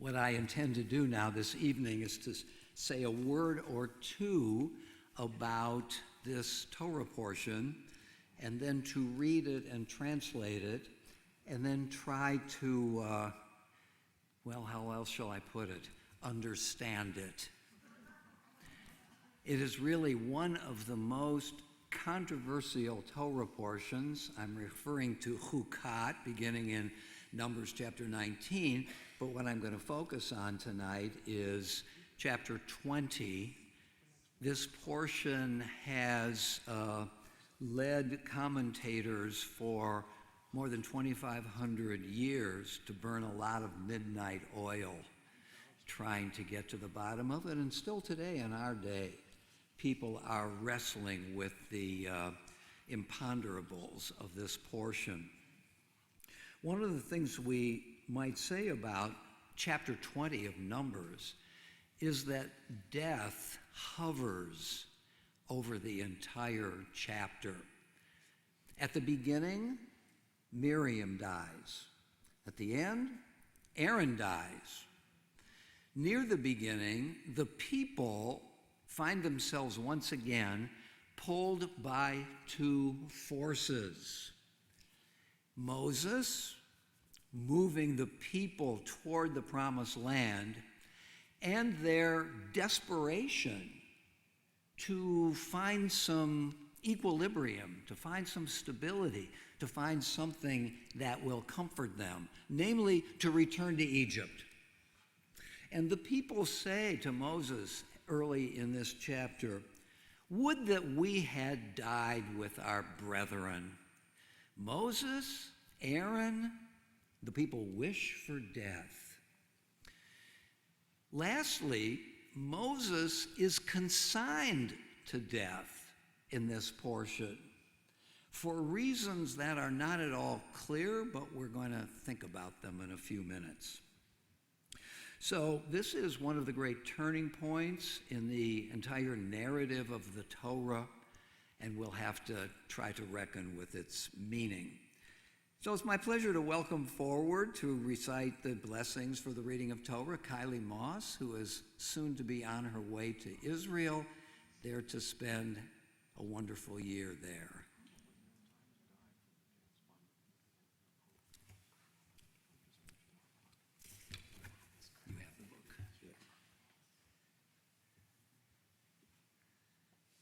What I intend to do now this evening is to say a word or two about this Torah portion, and then to read it and translate it, and then try to, how else shall I put it? Understand it. It is really one of the most controversial Torah portions. I'm referring to Chukat, beginning in Numbers chapter 19, but what I'm going to focus on tonight is chapter 20. This portion has led commentators for more than 2,500 years to burn a lot of midnight oil trying to get to the bottom of it, and still today in our day, people are wrestling with the imponderables of this portion. One of the things we might say about chapter 20 of Numbers is that death hovers over the entire chapter. At the beginning, Miriam dies. At the end, Aaron dies. Near the beginning, the people find themselves once again pulled by two forces. Moses, moving the people toward the promised land, and their desperation to find some equilibrium, to find some stability, to find something that will comfort them, namely to return to Egypt. And the people say to Moses early in this chapter, "Would that we had died with our brethren." Moses, Aaron, the people wish for death. Lastly, Moses is consigned to death in this portion for reasons that are not at all clear, but we're going to think about them in a few minutes. So this is one of the great turning points in the entire narrative of the Torah, and we'll have to try to reckon with its meaning. So it's my pleasure to welcome forward to recite the blessings for the reading of Torah, Kylie Moss, who is soon to be on her way to Israel, there to spend a wonderful year there. You have the book.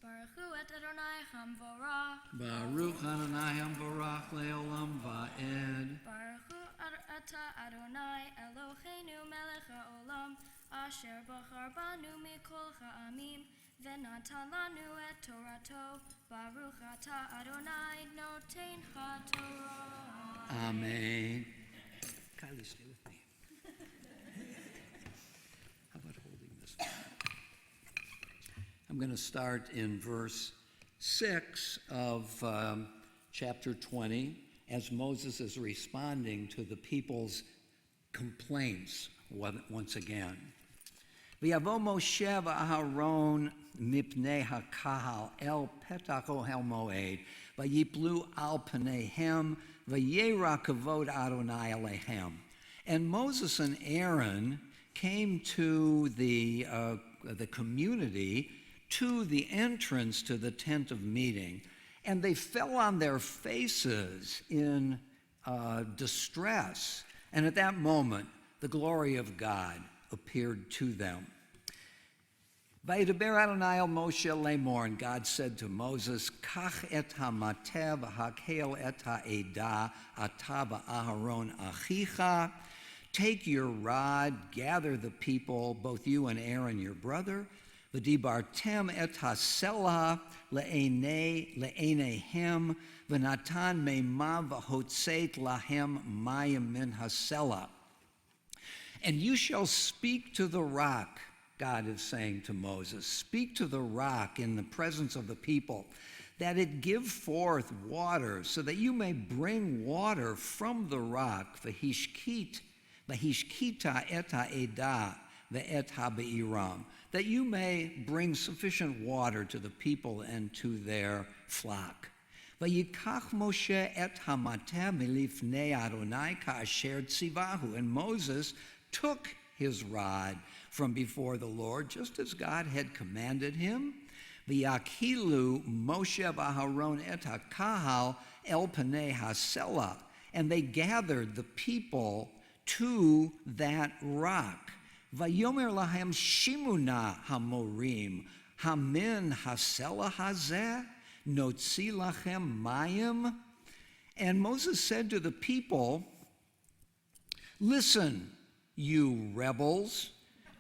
Baruch Hu et Adonai Hamvorach. Baruch Adonai Hamvorach le'olam va'ed. Baruch Hu Ata Adonai Eloheinu melech ha'olam asher bachar banu mikol ha'amim v'natan lanu et Torato. Baruch Ata Adonai noten ha'torah. Amen. Kylie, stay with me. How about holding this one? I'm going to start in verse 6 of chapter 20 as Moses is responding to the people's complaints once again. V'yavo Moshe v'Aharon mipnei hakahal el petach ohel moed v'yiplu al pneihem v'yera kavod Adonai alehem. And Moses and Aaron came to the community to the entrance to the tent of meeting, and they fell on their faces in distress. And at that moment, the glory of God appeared to them. Vayidaber Adonai el Moshe lemor, and God said to Moses, Kach et hamateh v'hakel et ha'edah ata v'Aharon achicha. Take your rod, gather the people, both you and Aaron your brother, v'dibartem et hasela le'eneihem v'natan meimah v'hotzet lahem mayim min hasela. And you shall speak to the rock, God is saying to Moses, speak to the rock in the presence of the people, that it give forth water, so that you may bring water from the rock, v'hishkita et ha'edah ve'et ha'be'iram, that you may bring sufficient water to the people and to their flock. Vayikach Moshe et hamateh milifnei Adonai ka'asher tzivahu. And Moses took his rod from before the Lord, just as God had commanded him. V'yakilu Moshe v'Aharon et hakahal el panei hasela. And they gathered the people to that rock. Vayomer lahem shimuna hamorim hamin hasela hazeh notzi lachem mayim. And Moses said to the people, listen, you rebels,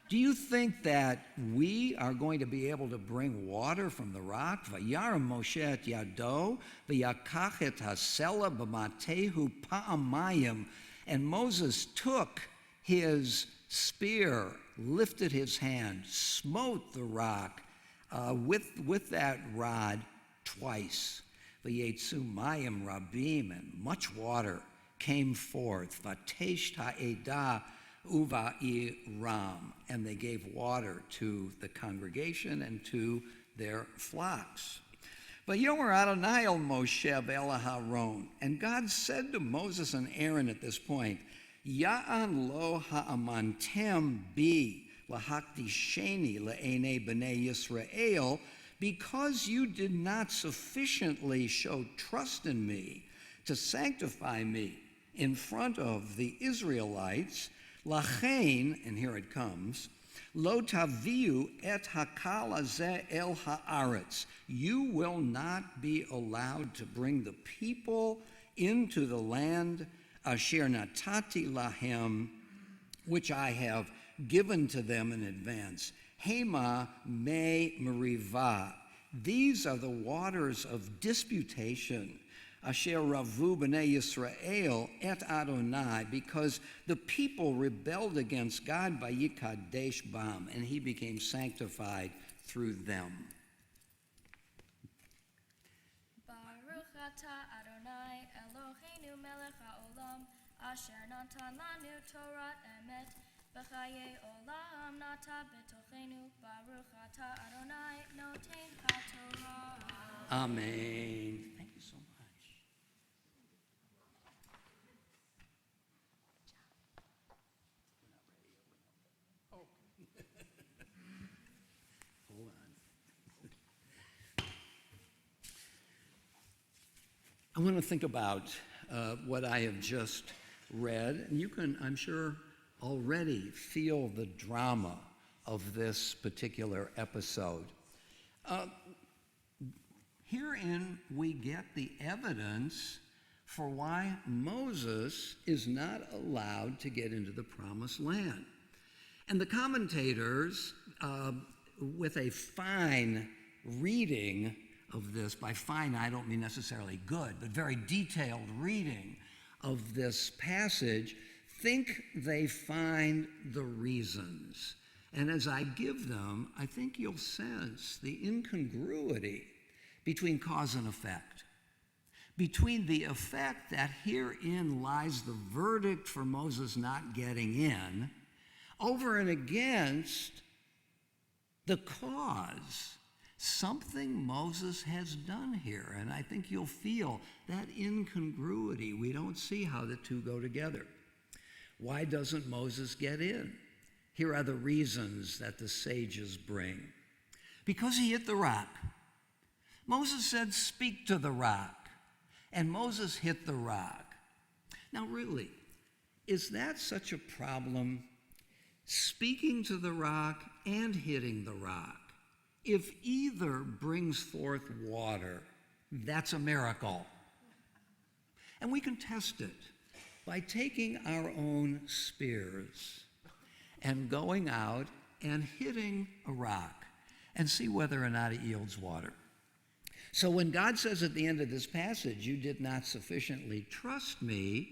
do you think that we are going to be able to bring water from the rock? Vayaram Moshe et yado, v'yakach et hasela b'matehu pa'amayim. And Moses took his spear, lifted his hand, smote the rock with that rod twice. V'yetzu mayim rabim, and much water came forth. Vatesh ha'edah uva'iram, and they gave water to the congregation and to their flocks. Vayomer Adonai el Moshe ve'el Aharon, and God said to Moses and Aaron at this point, Ya'an lo ha'amantem bi lahakdisheni le'enei b'nei Yisrael, because you did not sufficiently show trust in me to sanctify me in front of the Israelites, lachein, and here it comes, lo taviu et hakal hazeh el haaretz. You will not be allowed to bring the people into the land asher natati lahem, which I have given to them in advance. Hema me meriva. These are the waters of disputation. Asher ravu b'nei Yisrael et Adonai, because the people rebelled against God by Yikadesh Bam, and he became sanctified through them. Baruch atah Adonai Eloheinu melech haolam, asher natan lanu Torah emet, b'chayei olam nata b'tochenu. Baruch atah Adonai noten haTorah. Amen. Thank you so much. Hold on. I want to think about what I have just read, and you can, I'm sure, already feel the drama of this particular episode. Herein we get the evidence for why Moses is not allowed to get into the promised land. And the commentators, with a fine reading of this, by fine I don't mean necessarily good, but very detailed reading of this passage, think they find the reasons. And as I give them, I think you'll sense the incongruity between cause and effect. Between the effect that herein lies the verdict for Moses not getting in, over and against the cause, something Moses has done here. And I think you'll feel that incongruity. We don't see how the two go together. Why doesn't Moses get in? Here are the reasons that the sages bring. Because he hit the rock. Moses said, speak to the rock. And Moses hit the rock. Now really, is that such a problem? Speaking to the rock and hitting the rock. If either brings forth water, that's a miracle. And we can test it by taking our own spears and going out and hitting a rock and see whether or not it yields water. So when God says at the end of this passage, you did not sufficiently trust me,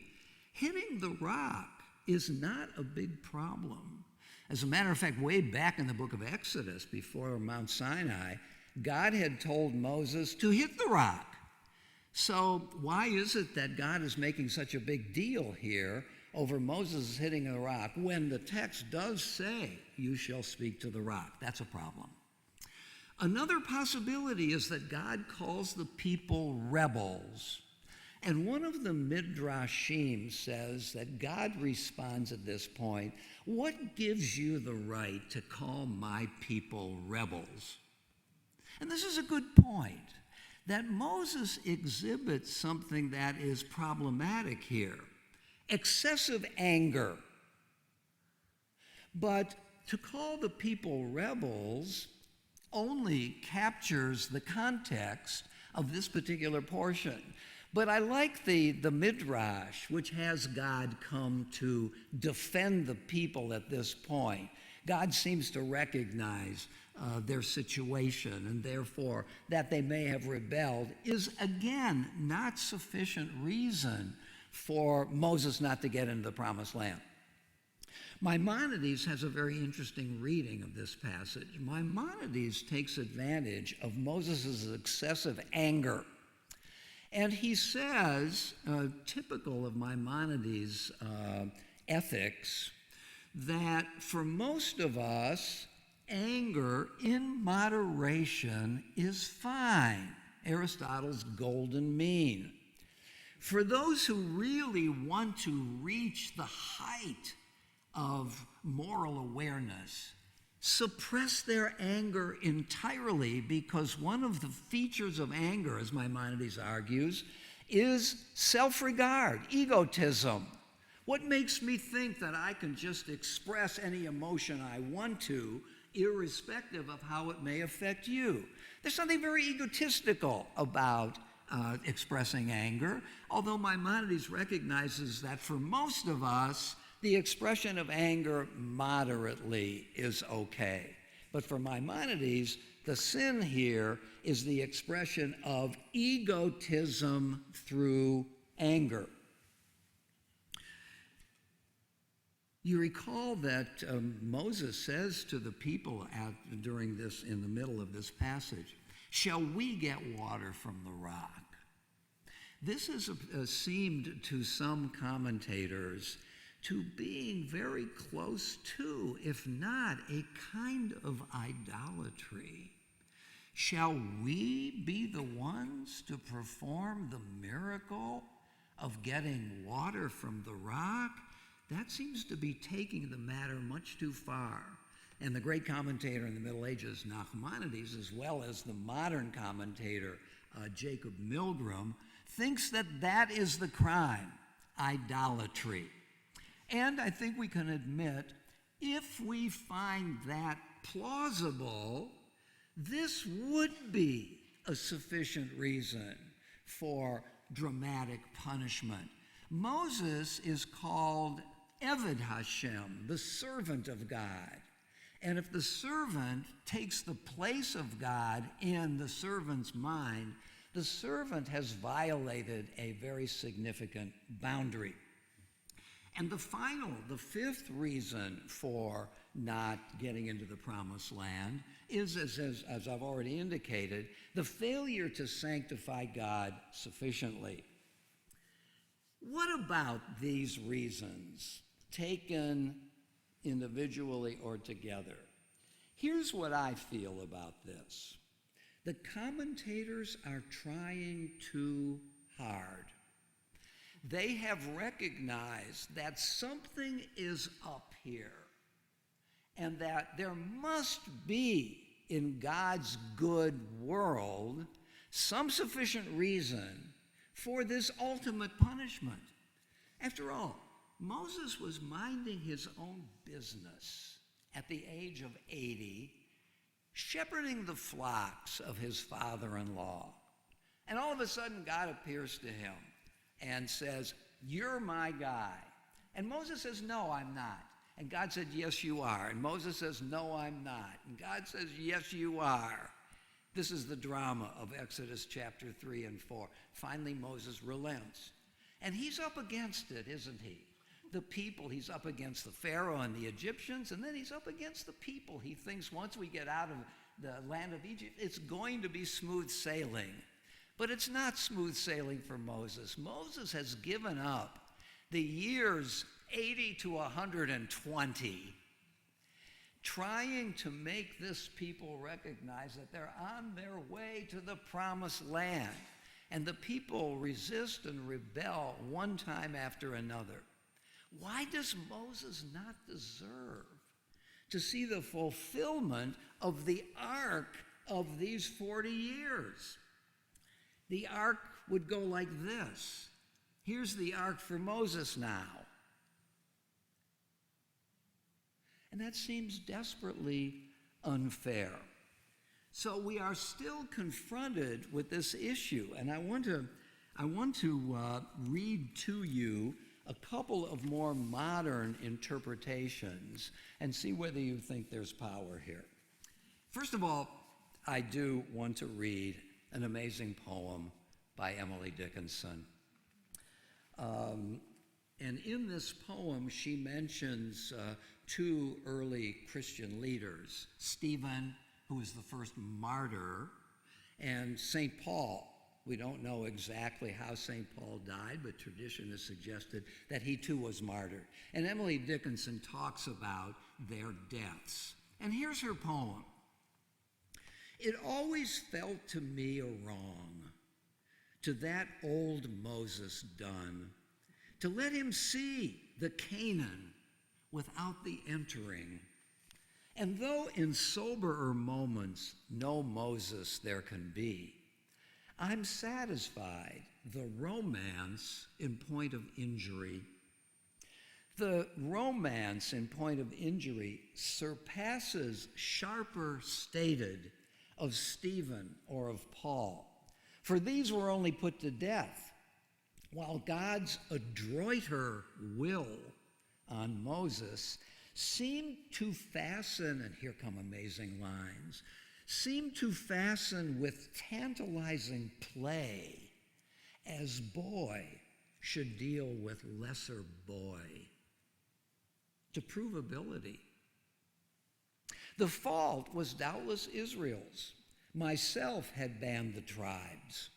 hitting the rock is not a big problem. As a matter of fact, way back in the book of Exodus, before Mount Sinai, God had told Moses to hit the rock. So why is it that God is making such a big deal here over Moses hitting the rock when the text does say, you shall speak to the rock? That's a problem. Another possibility is that God calls the people rebels. And one of the Midrashim says that God responds at this point, what gives you the right to call my people rebels? And this is a good point, that Moses exhibits something that is problematic here, excessive anger. But to call the people rebels only captures the context of this particular portion. But I like the Midrash, which has God come to defend the people at this point. God seems to recognize their situation, and therefore that they may have rebelled is, again, not sufficient reason for Moses not to get into the promised land. Maimonides has a very interesting reading of this passage. Maimonides takes advantage of Moses' excessive anger. And he says, typical of Maimonides' ethics, that for most of us, anger in moderation is fine. Aristotle's golden mean. For those who really want to reach the height of moral awareness, suppress their anger entirely, because one of the features of anger, as Maimonides argues, is self-regard, egotism. What makes me think that I can just express any emotion I want to, irrespective of how it may affect you? There's something very egotistical about expressing anger, although Maimonides recognizes that for most of us, the expression of anger moderately is okay. But for Maimonides, the sin here is the expression of egotism through anger. You recall that Moses says to the people during this, in the middle of this passage, "Shall we get water from the rock?" This is seemed to some commentators to being very close to, if not a kind of idolatry. Shall we be the ones to perform the miracle of getting water from the rock? That seems to be taking the matter much too far. And the great commentator in the Middle Ages, Nachmanides, as well as the modern commentator, Jacob Milgrom, thinks that that is the crime, idolatry. And I think we can admit, if we find that plausible, this would be a sufficient reason for dramatic punishment. Moses is called Eved Hashem, the servant of God. And if the servant takes the place of God in the servant's mind, the servant has violated a very significant boundary. And the fifth reason for not getting into the promised land is, as I've already indicated, the failure to sanctify God sufficiently. What about these reasons, taken individually or together? Here's what I feel about this. The commentators are trying too hard. They have recognized that something is up here, and that there must be in God's good world some sufficient reason for this ultimate punishment. After all, Moses was minding his own business at the age of 80, shepherding the flocks of his father-in-law. And all of a sudden, God appears to him and says, "You're my guy." And Moses says, "No, I'm not." And God said, "Yes, you are." And Moses says, "No, I'm not." And God says, "Yes, you are." This is the drama of Exodus chapter 3 and 4. Finally, Moses relents. And he's up against it, isn't he? The people, he's up against the Pharaoh and the Egyptians, and then he's up against the people. He thinks once we get out of the land of Egypt, it's going to be smooth sailing. But it's not smooth sailing for Moses. Moses has given up the years 80 to 120 trying to make this people recognize that they're on their way to the promised land. and the people resist and rebel one time after another. Why does Moses not deserve to see the fulfillment of the arc of these 40 years? The arc would go like this. Here's the arc for Moses now. And that seems desperately unfair. So we are still confronted with this issue, and I want to read to you a couple of more modern interpretations and see whether you think there's power here. First of all, I do want to read an amazing poem by Emily Dickinson. And in this poem, she mentions two early Christian leaders, Stephen, who was the first martyr, and St. Paul. We don't know exactly how St. Paul died, but tradition has suggested that he too was martyred. And Emily Dickinson talks about their deaths. And here's her poem. It always felt to me a wrong, to that old Moses done, to let him see the Canaan without the entering. And though in soberer moments no Moses there can be, I'm satisfied the romance in point of injury. The romance in point of injury surpasses sharper stated of Stephen or of Paul, for these were only put to death, while God's adroiter will on Moses seemed to fasten, and here come amazing lines, seemed to fasten with tantalizing play, as boy should deal with lesser boy, to provability. The fault was doubtless Israel's. Myself had banned the tribes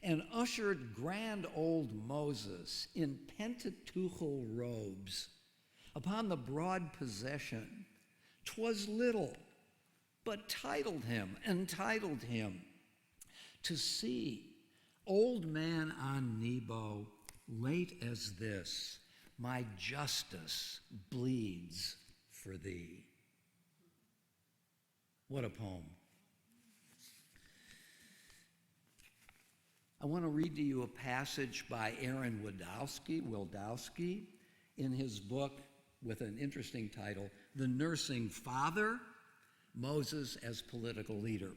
and ushered grand old Moses in Pentateuchal robes upon the broad possession. 'Twas little, but entitled him to see, old man on Nebo, late as this, my justice bleeds for thee. What a poem. I want to read to you a passage by Aaron Wildowski in his book with an interesting title, The Nursing Father, Moses as Political Leader.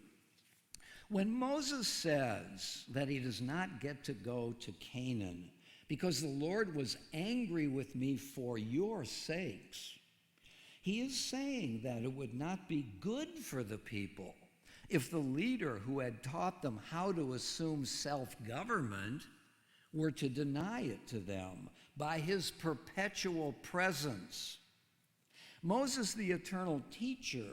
When Moses says that he does not get to go to Canaan because the Lord was angry with me for your sakes, he is saying that it would not be good for the people if the leader who had taught them how to assume self-government were to deny it to them by his perpetual presence. Moses, the eternal teacher,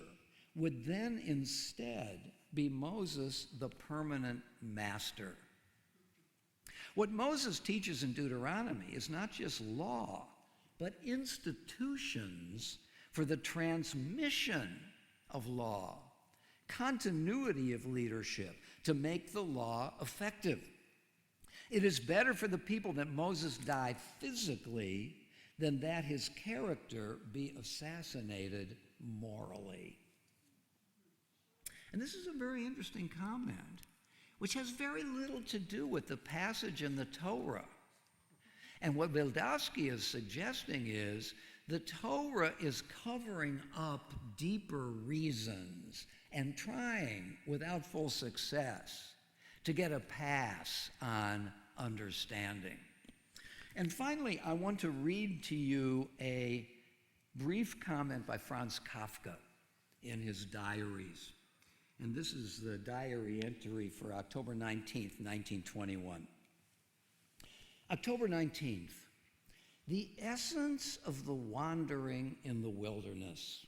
would then instead be Moses, the permanent master. What Moses teaches in Deuteronomy is not just law, but institutions for the transmission of law, continuity of leadership to make the law effective. It is better for the people that Moses die physically than that his character be assassinated morally. And this is a very interesting comment, which has very little to do with the passage in the Torah. And what Wildowski is suggesting is the Torah is covering up deeper reasons and trying, without full success, to get a pass on understanding. And finally, I want to read to you a brief comment by Franz Kafka in his diaries. And this is the diary entry for October 19th, 1921. October 19th, the essence of the wandering in the wilderness.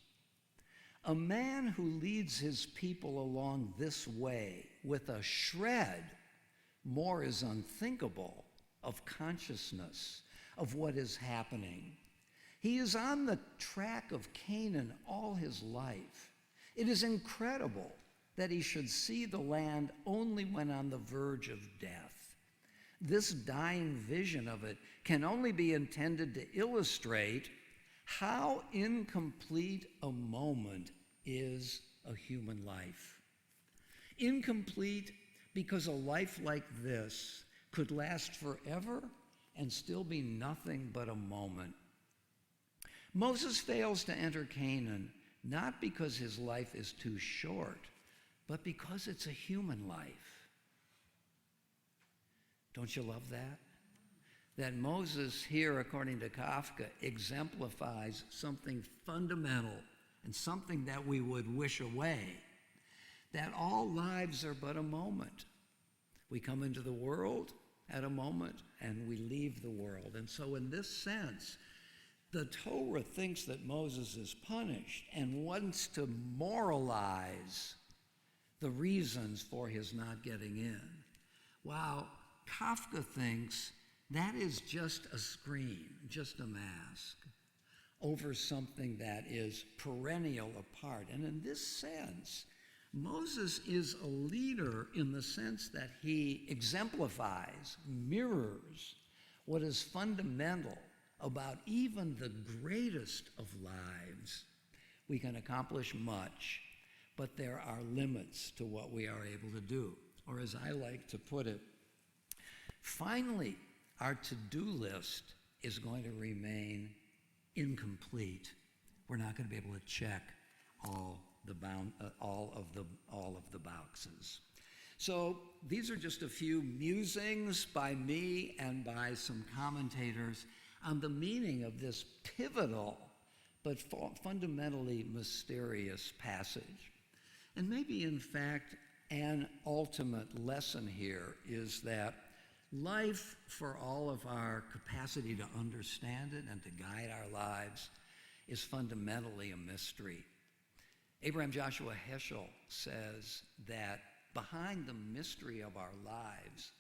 A man who leads his people along this way with a shred more is unthinkable of consciousness of what is happening. He is on the track of Canaan all his life. It is incredible that he should see the land only when on the verge of death. This dying vision of it can only be intended to illustrate how incomplete a moment is a human life. Incomplete because a life like this could last forever and still be nothing but a moment. Moses fails to enter Canaan not because his life is too short, but because it's a human life. Don't you love that? That Moses here, according to Kafka, exemplifies something fundamental and something that we would wish away, that all lives are but a moment. We come into the world at a moment and we leave the world. And so in this sense, the Torah thinks that Moses is punished and wants to moralize the reasons for his not getting in, while Kafka thinks that is just a screen, just a mask over something that is perennial apart. And in this sense, Moses is a leader in the sense that he exemplifies, mirrors what is fundamental about even the greatest of lives. We can accomplish much, but there are limits to what we are able to do. Or as I like to put it, finally, our to-do list is going to remain incomplete. We're not going to be able to check all of the boxes. So these are just a few musings by me and by some commentators on the meaning of this pivotal but fundamentally mysterious passage. And maybe, in fact, an ultimate lesson here is that life, for all of our capacity to understand it and to guide our lives, is fundamentally a mystery. Abraham Joshua Heschel says that behind the mystery of our lives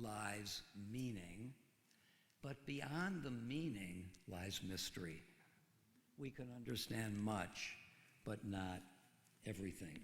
lies meaning, but beyond the meaning lies mystery. We can understand much, but not everything.